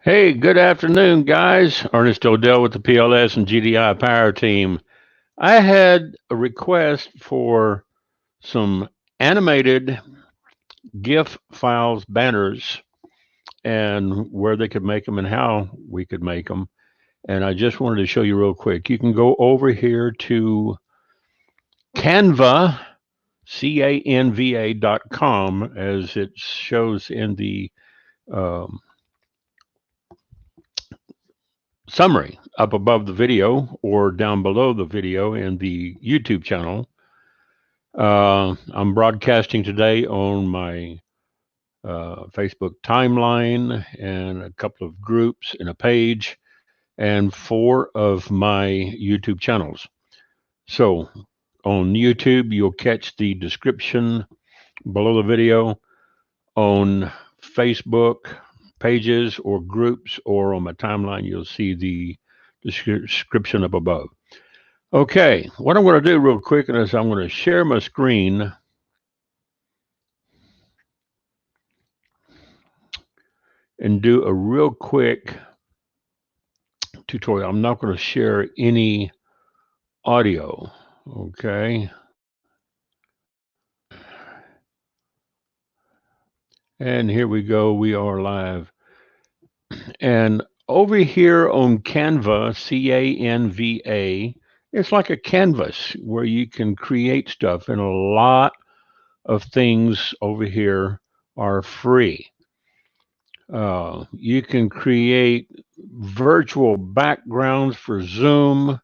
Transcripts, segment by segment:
Hey, good afternoon, guys. Ernest Odell with the PLS and GDI Power Team. I had a request for some animated GIF files, banners, and where they could make them and how we could make them. And I just wanted to show you real quick. You can go over here to Canva, canva.com, as it shows in the um, summary up above the video or down below the video in the YouTube channel. I'm broadcasting today on my Facebook timeline and a couple of groups and a page and 4 of my YouTube channels. So on YouTube, you'll catch the description below the video. On Facebook pages or groups or on my timeline, you'll see the description up above. Okay, what I'm going to do real quick is I'm going to share my screen and do a real quick tutorial. I'm not going to share any audio. Okay. And here we go. We are live. And over here on Canva, Canva, it's like a canvas where you can create stuff, and a lot of things over here are free. You can create virtual backgrounds for Zoom.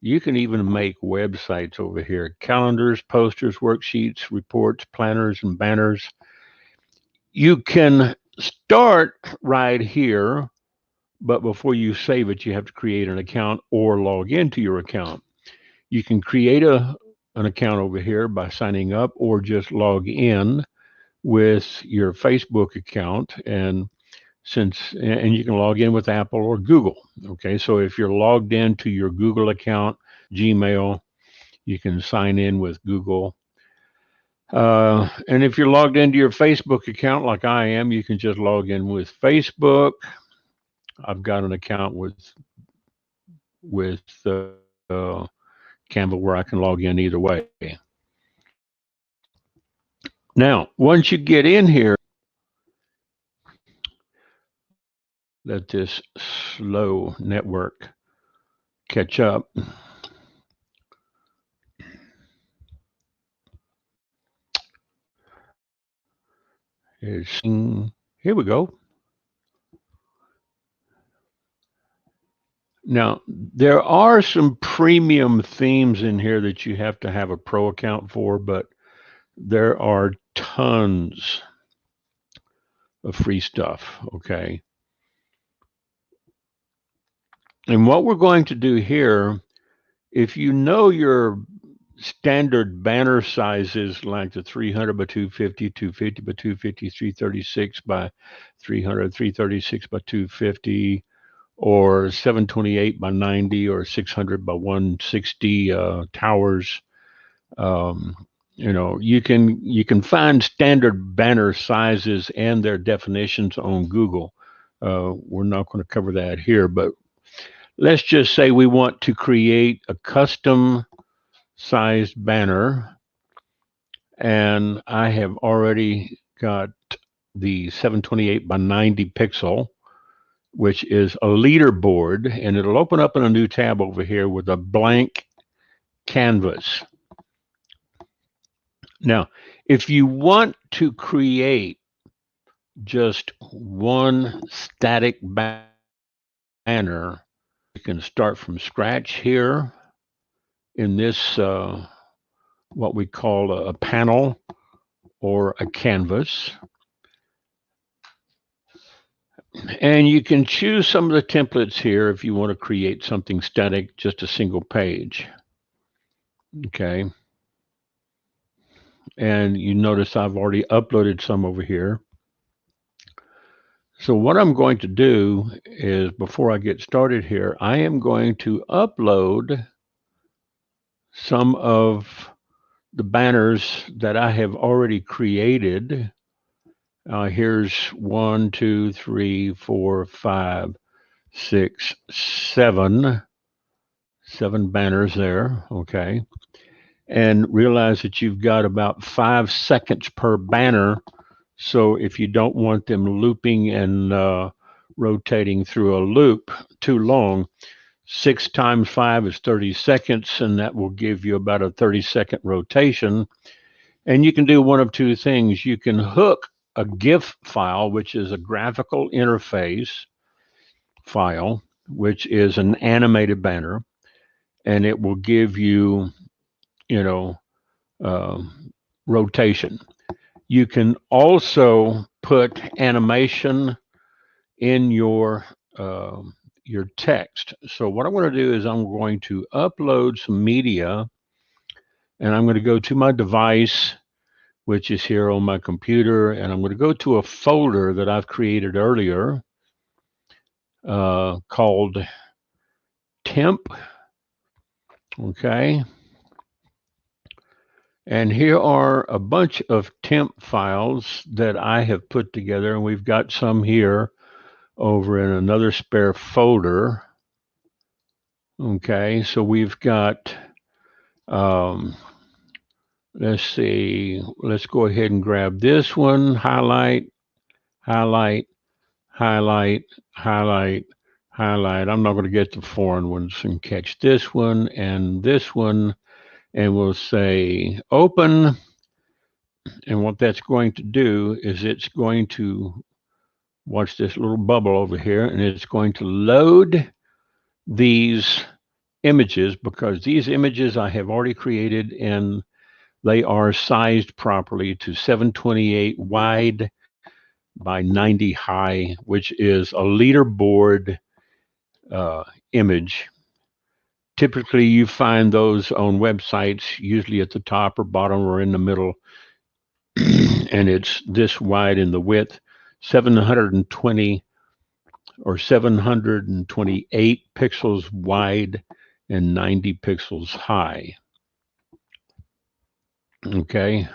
You can even make websites over here, calendars, posters, worksheets, reports, planners, and banners. You can start right here, but before you save it, you have to create an account or log into your account. You can create an account over here by signing up or just log in with your Facebook account, and you can log in with Apple or Google. Okay, so if you're logged into your Google account, Gmail, you can sign in with Google. And if you're logged into your Facebook account like I am, you can just log in with Facebook. I've got an account with Canva where I can log in either way. Now, once you get in here, let this slow network catch up. Here we go. Now, there are some premium themes in here that you have to have a pro account for, but there are tons of free stuff, okay? And what we're going to do here, if you know your standard banner sizes like the 300 by 250, 250 by 250, 336 by 300, 336 by 250, or 728 by 90 or 600 by 160 towers. You can find standard banner sizes and their definitions on Google. We're not going to cover that here, but let's just say we want to create a custom sized banner, and I have already got the 728 by 90 pixel, which is a leaderboard, and it'll open up in a new tab over here with a blank canvas. Now, if you want to create just one static banner, you can start from scratch here in this, what we call a panel or a canvas. And you can choose some of the templates here if you want to create something static, just a single page. Okay. And you notice I've already uploaded some over here. So what I'm going to do is, before I get started here, I am going to upload some of the banners that I have already created. Here's 1, 2, 3, 4, 5, 6, 7. 7 banners there. Okay. And realize that you've got about 5 seconds per banner. So if you don't want them looping and rotating through a loop too long, 6 times 5 is 30 seconds, and that will give you about a 30-second rotation. And you can do one of two things. You can hook a GIF file, which is a graphical interface file, which is an animated banner, and it will give you, you know, uh, rotation. You can also put animation in your text. So what I'm going to do is I'm going to upload some media, and I'm going to go to my device, which is here on my computer, and I'm going to go to a folder that I've created earlier called temp. Okay. And here are a bunch of temp files that I have put together, and we've got some here over in another spare folder. Okay, so we've got, let's see, let's go ahead and grab this one, highlight, highlight, highlight, highlight, highlight. I'm not going to get the foreign ones and catch this one, and we'll say open. And what that's going to do is it's going to watch this little bubble over here, and it's going to load these images, because these images I have already created, and they are sized properly to 728 wide by 90 high, which is a leaderboard image. Typically, you find those on websites, usually at the top or bottom or in the middle, and it's this wide in the width, 720 or 728 pixels wide and 90 pixels high. Okay,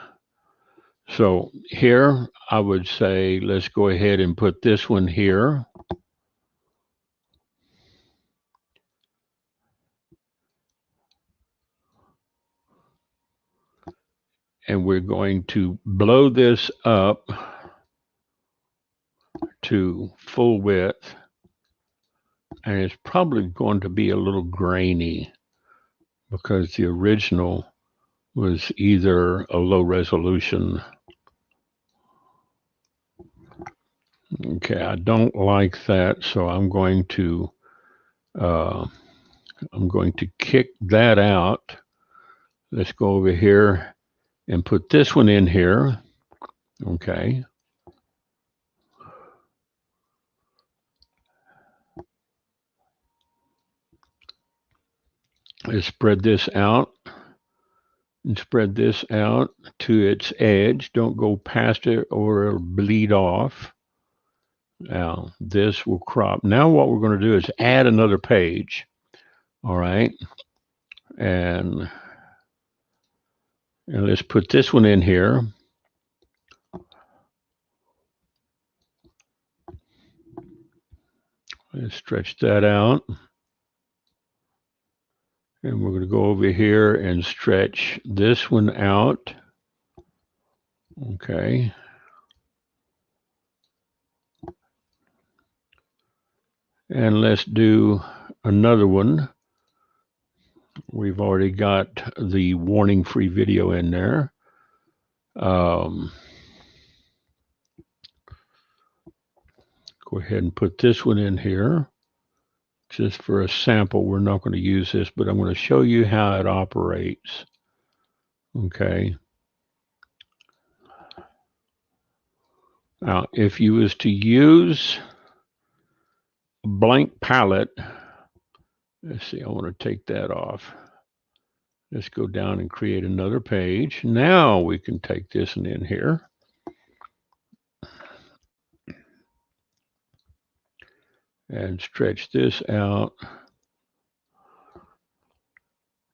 so here I would say let's go ahead and put this one here. And we're going to blow this up to full width. And it's probably going to be a little grainy because the original was either a low resolution. Okay, I don't like that, so I'm going to kick that out. Let's go over here and put this one in here. Okay. Let's spread this out and spread this out to its edge. Don't go past it or it'll bleed off. Now, this will crop. Now what we're going to do is add another page. All right. And let's put this one in here. Let's stretch that out. And we're going to go over here and stretch this one out. Okay. And let's do another one. We've already got the warning-free video in there. Go ahead and put this one in here. Just for a sample, we're not going to use this, but I'm going to show you how it operates. Okay. Now, if you was to use a blank palette, let's see, I want to take that off. Let's go down and create another page. Now we can take this and in here. And stretch this out.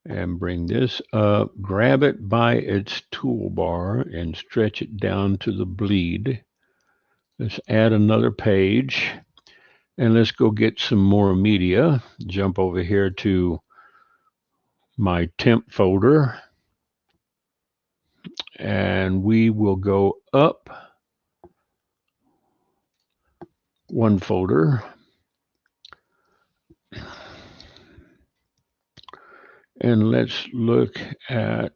And bring this up, grab it by its toolbar and stretch it down to the bleed. Let's add another page. And let's go get some more media. Jump over here to my temp folder. And we will go up one folder. And let's look at,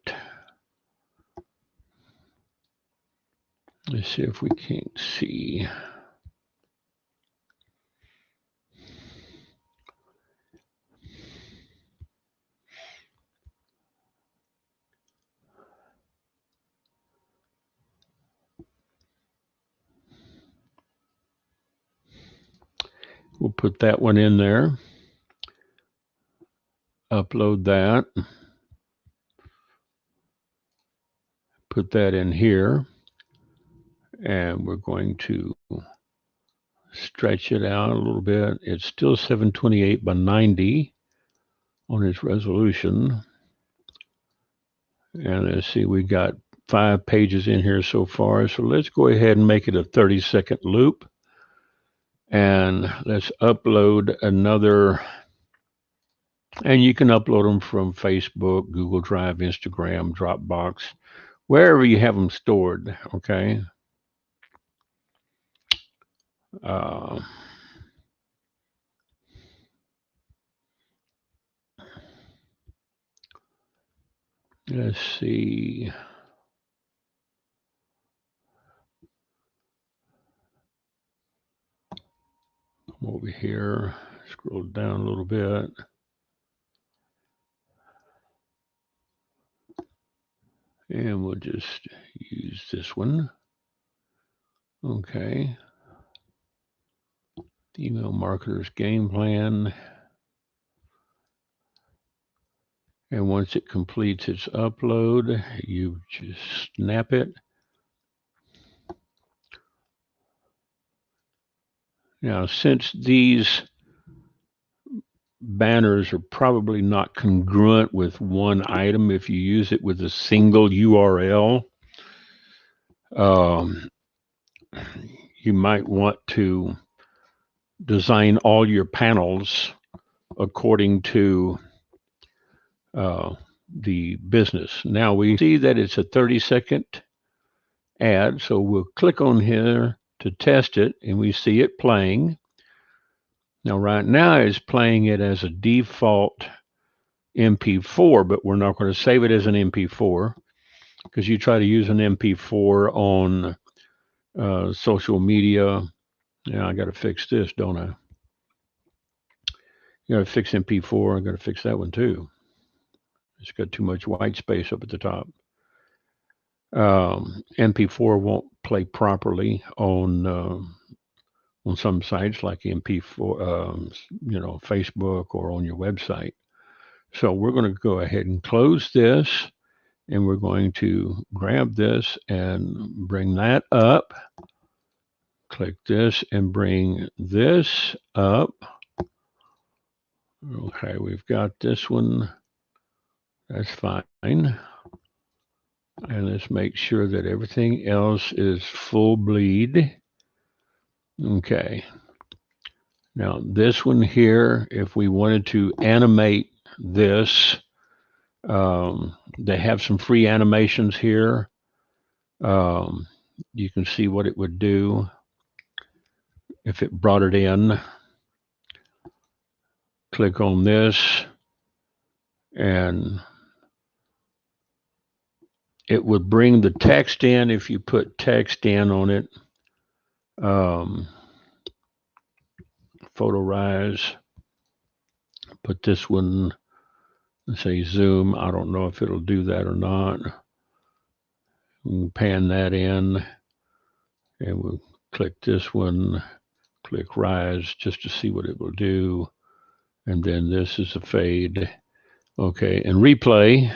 let's see if we can't see. We'll put that one in there. Upload that. Put that in here. And we're going to stretch it out a little bit. It's still 728 by 90 on its resolution. And let's see, we got 5 pages in here so far. So let's go ahead and make it a 30-second loop. And let's upload another. And you can upload them from Facebook, Google Drive, Instagram, Dropbox, wherever you have them stored, okay? Let's see. Come over here, scroll down a little bit. And we'll just use this one. Okay. The email marketer's game plan. And once it completes its upload, you just snap it. Now, since these banners are probably not congruent with one item, if you use it with a single URL, you might want to design all your panels according to the business. Now we see that it's a 30-second ad, so we'll click on here to test it, and we see it playing. Now right now it's playing it as a default MP4, but we're not going to save it as an MP4, because you try to use an MP4 on social media. Yeah, I got to fix this, don't I? You got to fix MP4. I got to fix that one too. It's got too much white space up at the top. MP4 won't play properly on some sites like MP4, Facebook or on your website. So we're going to go ahead and close this, and we're going to grab this and bring that up. Click this and bring this up. Okay, we've got this one. That's fine. And let's make sure that everything else is full bleed. Okay. Now this one here, if we wanted to animate this, they have some free animations here. You can see what it would do if it brought it in. Click on this, and it would bring the text in if you put text in on it. Photorize. Put this one, let's say zoom. I don't know if it'll do that or not. We'll pan that in, and we'll click this one, click rise just to see what it will do. And then this is a fade. Okay, and replay.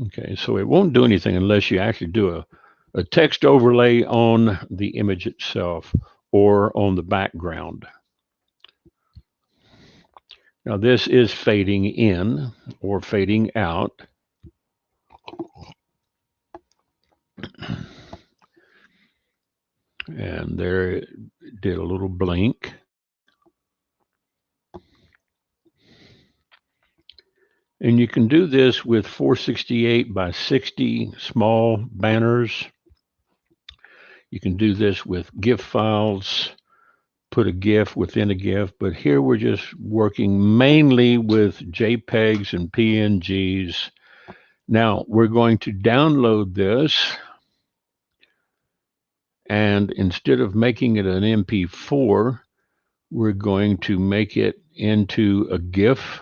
Okay, so it won't do anything unless you actually do a text overlay on the image itself or on the background. Now this is fading in or fading out. And there it did a little blink. And you can do this with 468 by 60 small banners. You can do this with GIF files, put a GIF within a GIF, but here we're just working mainly with JPEGs and PNGs. Now we're going to download this, and instead of making it an MP4, we're going to make it into a GIF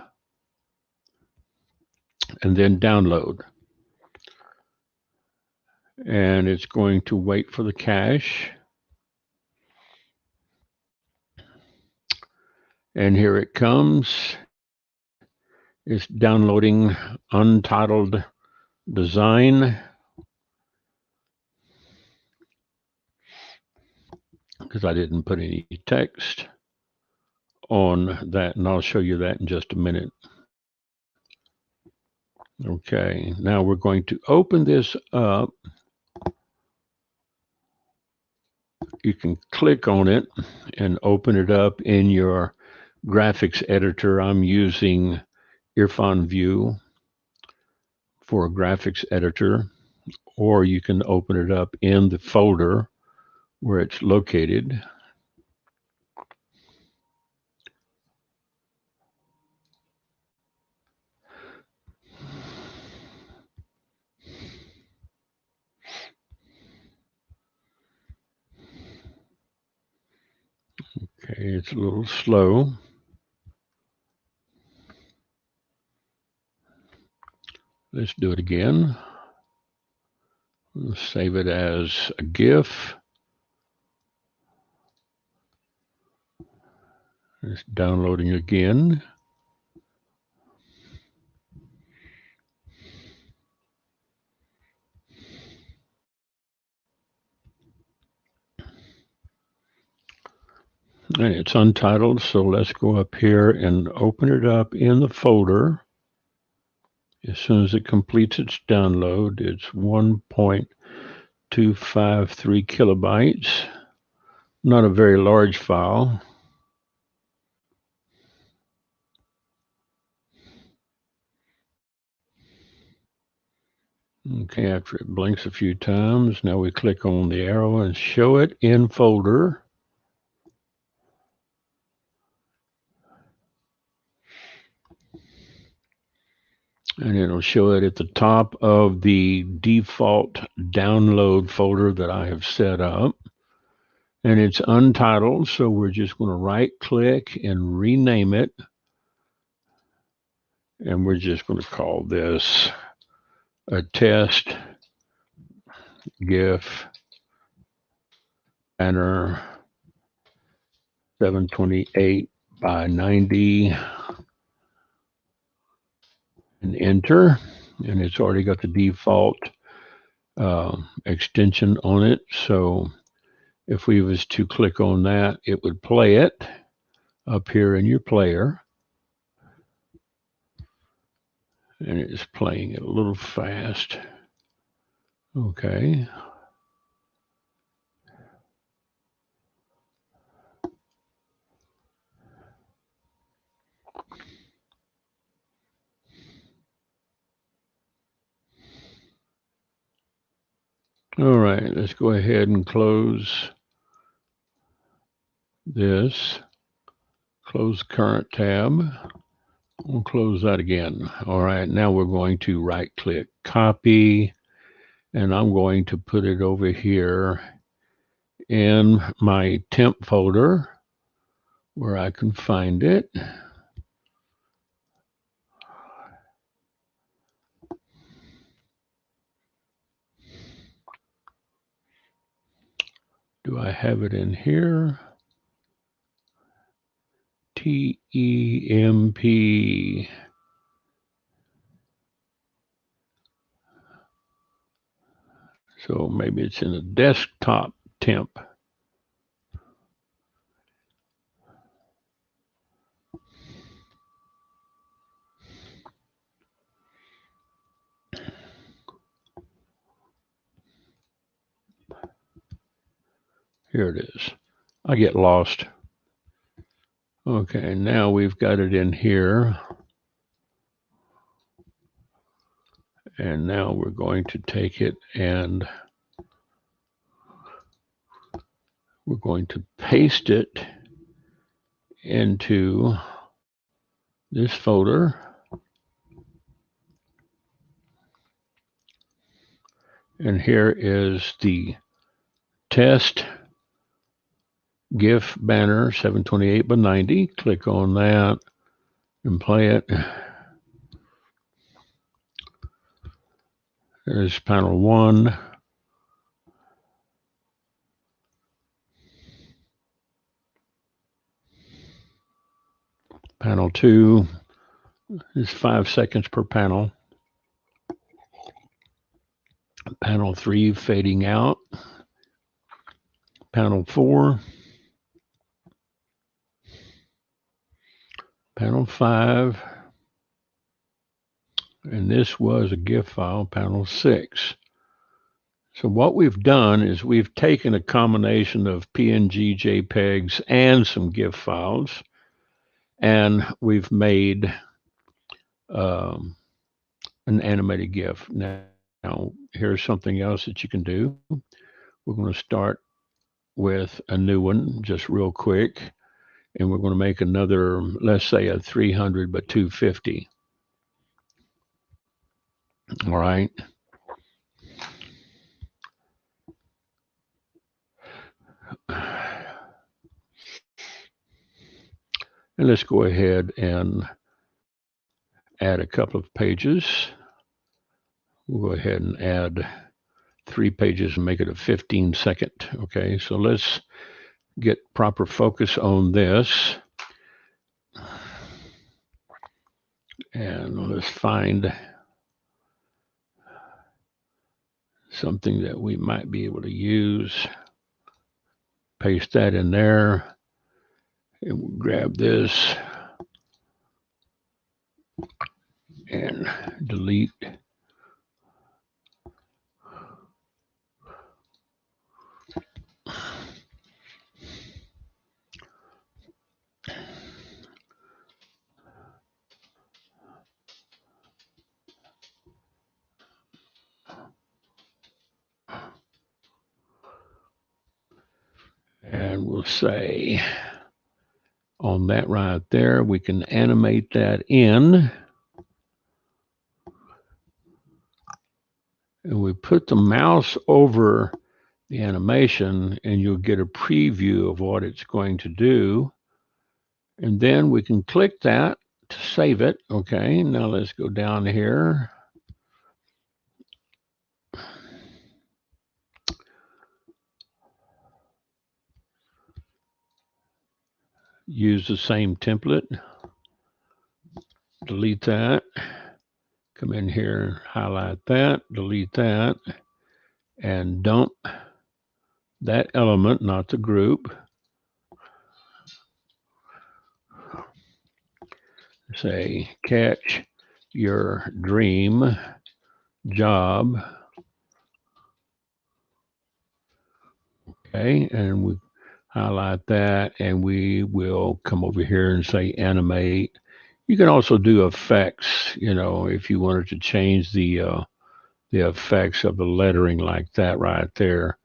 and then download. And it's going to wait for the cache. And here it comes. It's downloading untitled design, because I didn't put any text on that, and I'll show you that in just a minute. Okay, now we're going to open this up. You can click on it and open it up in your graphics editor. I'm using Irfan View for a graphics editor, or you can open it up in the folder where it's located. Okay, it's a little slow. Let's do it again. Let's save it as a GIF. It's downloading again. And it's untitled, so let's go up here and open it up in the folder. As soon as it completes its download, it's 1.253 kilobytes. Not a very large file. Okay, after it blinks a few times, now we click on the arrow and show it in folder. And it'll show it at the top of the default download folder that I have set up. And it's untitled, so we're just going to right click and rename it. And we're just going to call this a test GIF banner 728 by 90, and enter. And it's already got the default extension on it. So if we was to click on that, it would play it up here in your player. And it's playing it a little fast. Okay. All right, let's go ahead and close this. Close current tab. We'll close that again. All right, now we're going to right click, copy, and I'm going to put it over here in my temp folder where I can find it. Do I have it in here? TEMP. So maybe it's in a desktop temp. Here it is. I get lost. Okay, now we've got it in here. And now we're going to take it and we're going to paste it into this folder. And here is the test GIF banner 728 by 90. Click on that and play it. There's panel 1. Panel 2 is 5 seconds per panel. Panel 3 fading out. Panel 4. Panel 5. And this was a GIF file, panel 6. So what we've done is we've taken a combination of PNG, JPEGs, and some GIF files, and we've made an animated GIF. Now, here's something else that you can do. We're going to start with a new one, just real quick, and we're going to make another, let's say a 300 by 250. All right. And let's go ahead and add a couple of pages. We'll go ahead and add 3 pages and make it a 15-second. Okay, so let's get proper focus on this. And let's find something that we might be able to use. Paste that in there. And we'll grab this and delete. And we'll say on that right there, we can animate that in. And we put the mouse over the animation and you'll get a preview of what it's going to do. And then we can click that to save it. Okay, now let's go down here. Use the same template. Delete that. Come in here, highlight that, delete that, and dump that element, not the group. Say, catch your dream job. Okay, and we highlight that, and we will come over here and say animate. You can also do effects, you know, if you wanted to change the effects of the lettering like that right there,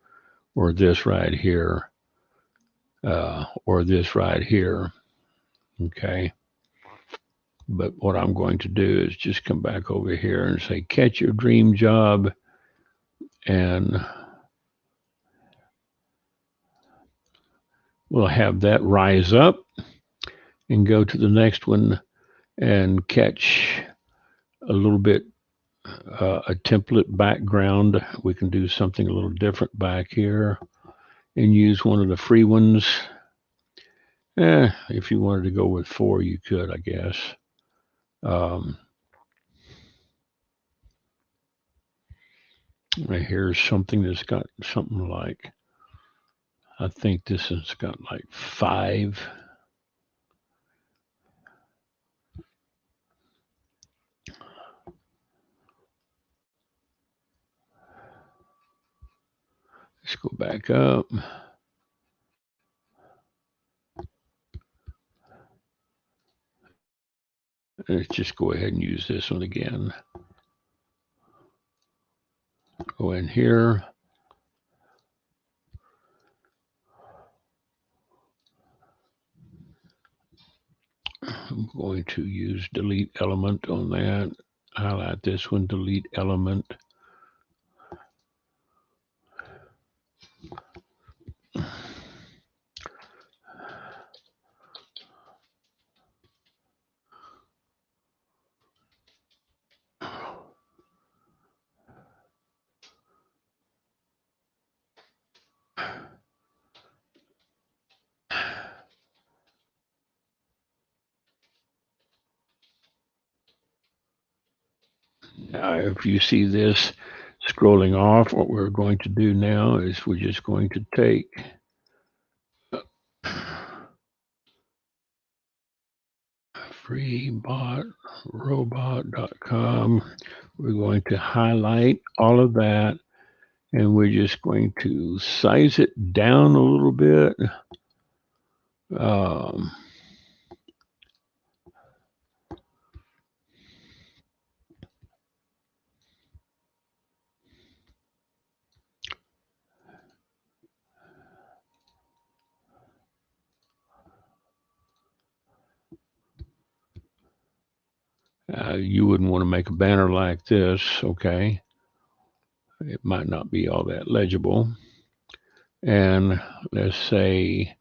or this right here, or this right here. Okay. But what I'm going to do is just come back over here and say, catch your dream job. And we'll have that rise up and go to the next one and catch a little bit a template background. We can do something a little different back here and use one of the free ones. If you wanted to go with 4, you could, I guess. Here's something that's got something like, I think this has got like 5. Let's go back up. Let's just go ahead and use this one again. Go in here. I'm going to use delete element on that. Highlight this one, delete element. Now, if you see this scrolling off, what we're going to do now is we're just going to take freebotrobot.com. We're going to highlight all of that, and we're just going to size it down a little bit. You wouldn't want to make a banner like this, okay? It might not be all that legible. And let's say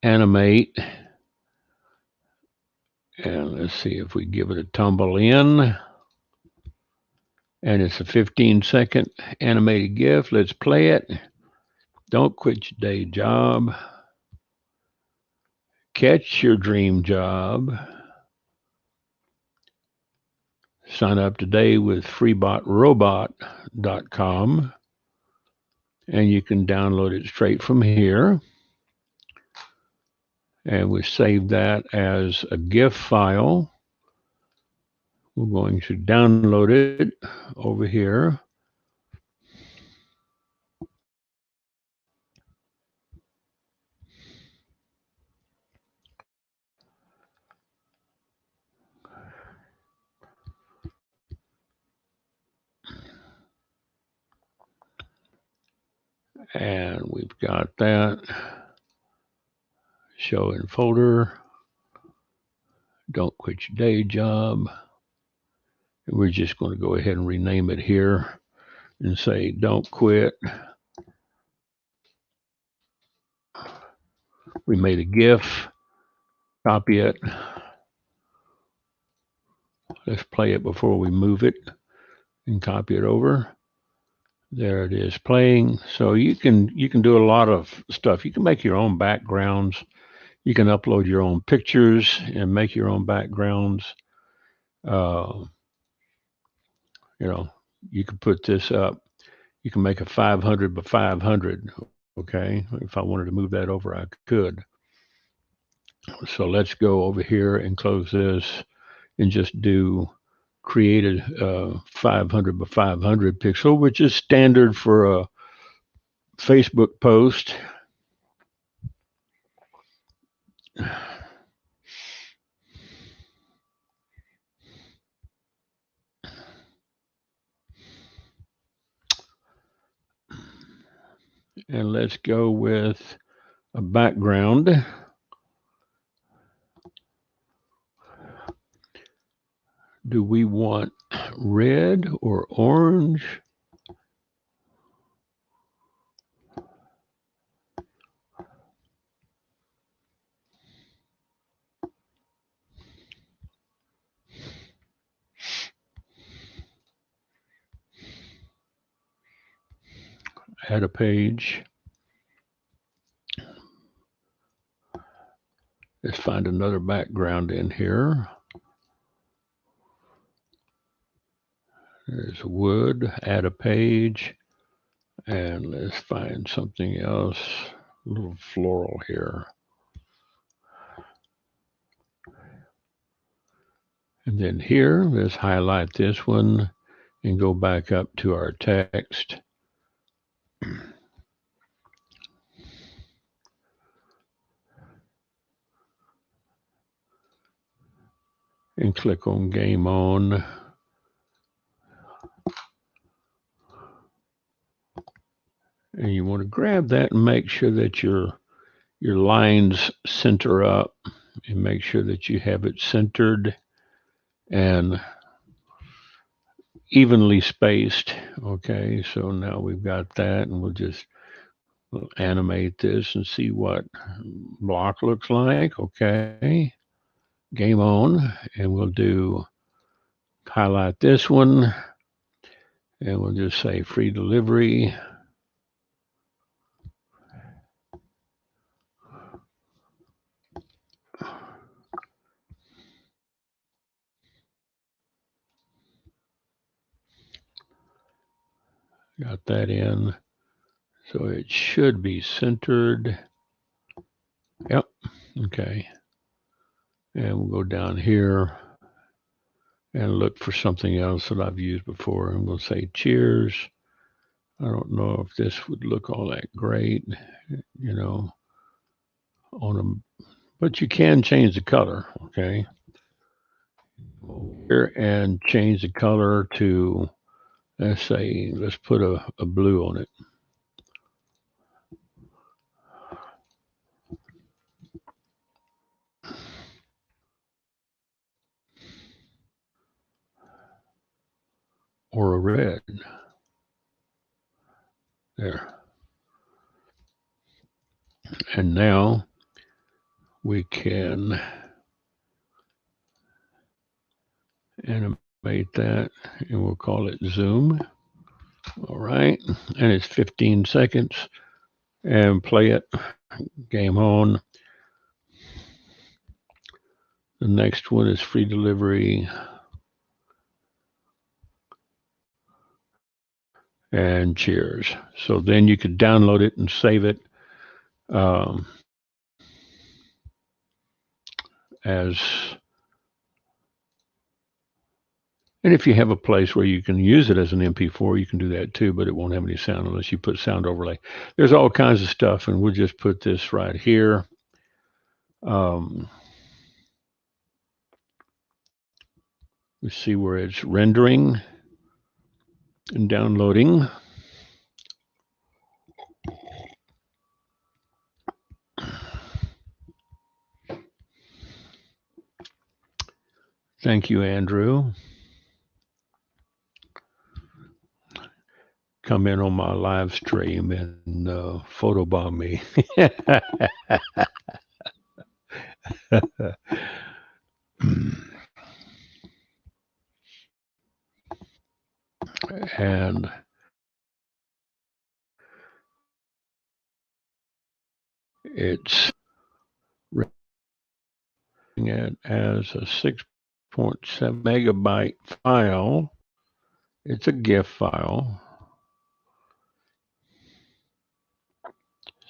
animate. And let's see if we give it a tumble in. And it's a 15-second animated GIF. Let's play it. Don't quit your day job. Catch your dream job. Sign up today with freebotrobot.com. And you can download it straight from here. And we save that as a GIF file. We're going to download it over here. And we've got that. Show in folder. Don't quit your day job. And we're just going to go ahead and rename it here and say don't quit. We made a GIF. Copy it. Let's play it before we move it and copy it over. There it is playing. So you can do a lot of stuff. You can make your own backgrounds. You can upload your own pictures and make your own backgrounds. You know, you can put this up. You can make a 500 by 500. Okay, if I wanted to move that over, I could. So let's go over here and close this and just do create a 500 by 500 pixel, which is standard for a Facebook post. And let's go with a background. Do we want red or orange? Add a page. Let's find another background in here. There's wood, add a page, and let's find something else, a little floral here. And then here, let's highlight this one and go back up to our text. and click on Game On. And you want to grab that and make sure that your lines center up, and make sure that you have it centered and evenly spaced. Okay, so now we've got that, and we'll animate this and see what block looks like. Okay, Game On, and we'll highlight this one, and we'll just say free delivery. Got that in. So it should be centered. Yep. Okay. And we'll go down here and look for something else that I've used before. And we'll say cheers. I don't know if this would look all that great, on them, but you can change the color. Okay. Here and change the color to, let's put a blue on it. Or a red. There. And now we can animate that, and we'll call it zoom. All right. And it's 15 seconds. And play it. Game On. The next one is free delivery. And cheers. So then you could download it and save it as, and if you have a place where you can use it as an MP4, you can do that too, but it won't have any sound unless you put sound overlay. There's all kinds of stuff, and we'll just put this right here. We see where it's rendering and downloading. Thank you, Andrew. Come in on my live stream and photobomb me. And it's it as a 6.7 megabyte file. It's a GIF file.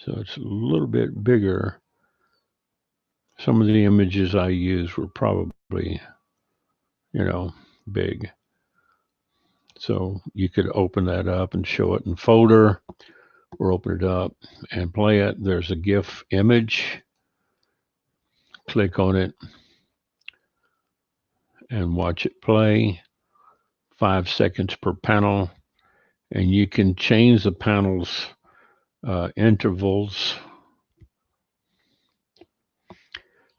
So it's a little bit bigger. Some of the images I used were probably, big. So you could open that up and show it in folder, or open it up and play it. There's a GIF image. Click on it and watch it play. 5 seconds per panel. And you can change the panels intervals.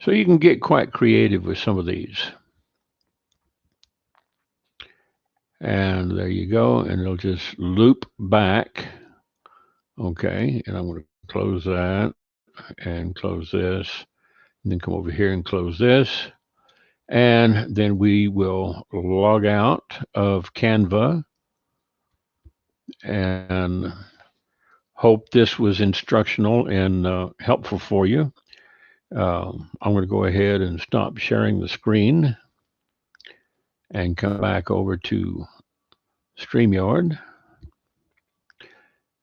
So you can get quite creative with some of these. And there you go. And it'll just loop back. Okay. And I'm going to close that and close this. And then come over here and close this. And then we will log out of Canva and hope this was instructional and helpful for you. I'm going to go ahead and stop sharing the screen and come back over to StreamYard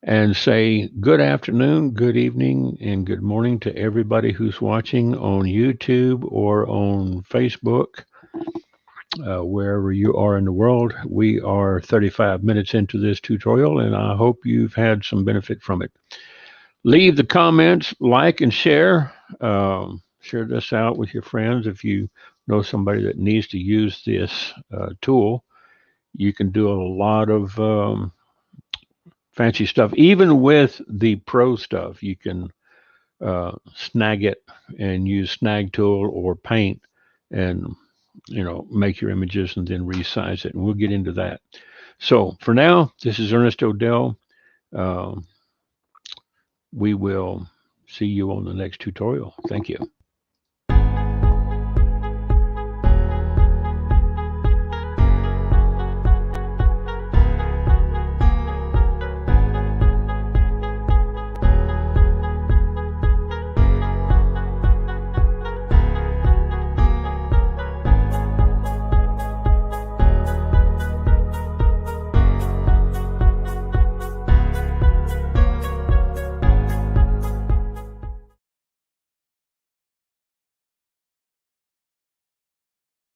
and say good afternoon, good evening, and good morning to everybody who's watching on YouTube or on Facebook, wherever you are in the world. We are 35 minutes into this tutorial, and I hope you've had some benefit from it. Leave the comments, like, and share. Share this out with your friends if you know somebody that needs to use this tool, you can do a lot of fancy stuff. Even with the pro stuff, you can snag it and use snag tool or paint and make your images and then resize it. And we'll get into that. So for now, this is Ernest Odell. Uh, we will see you on the next tutorial. Thank you.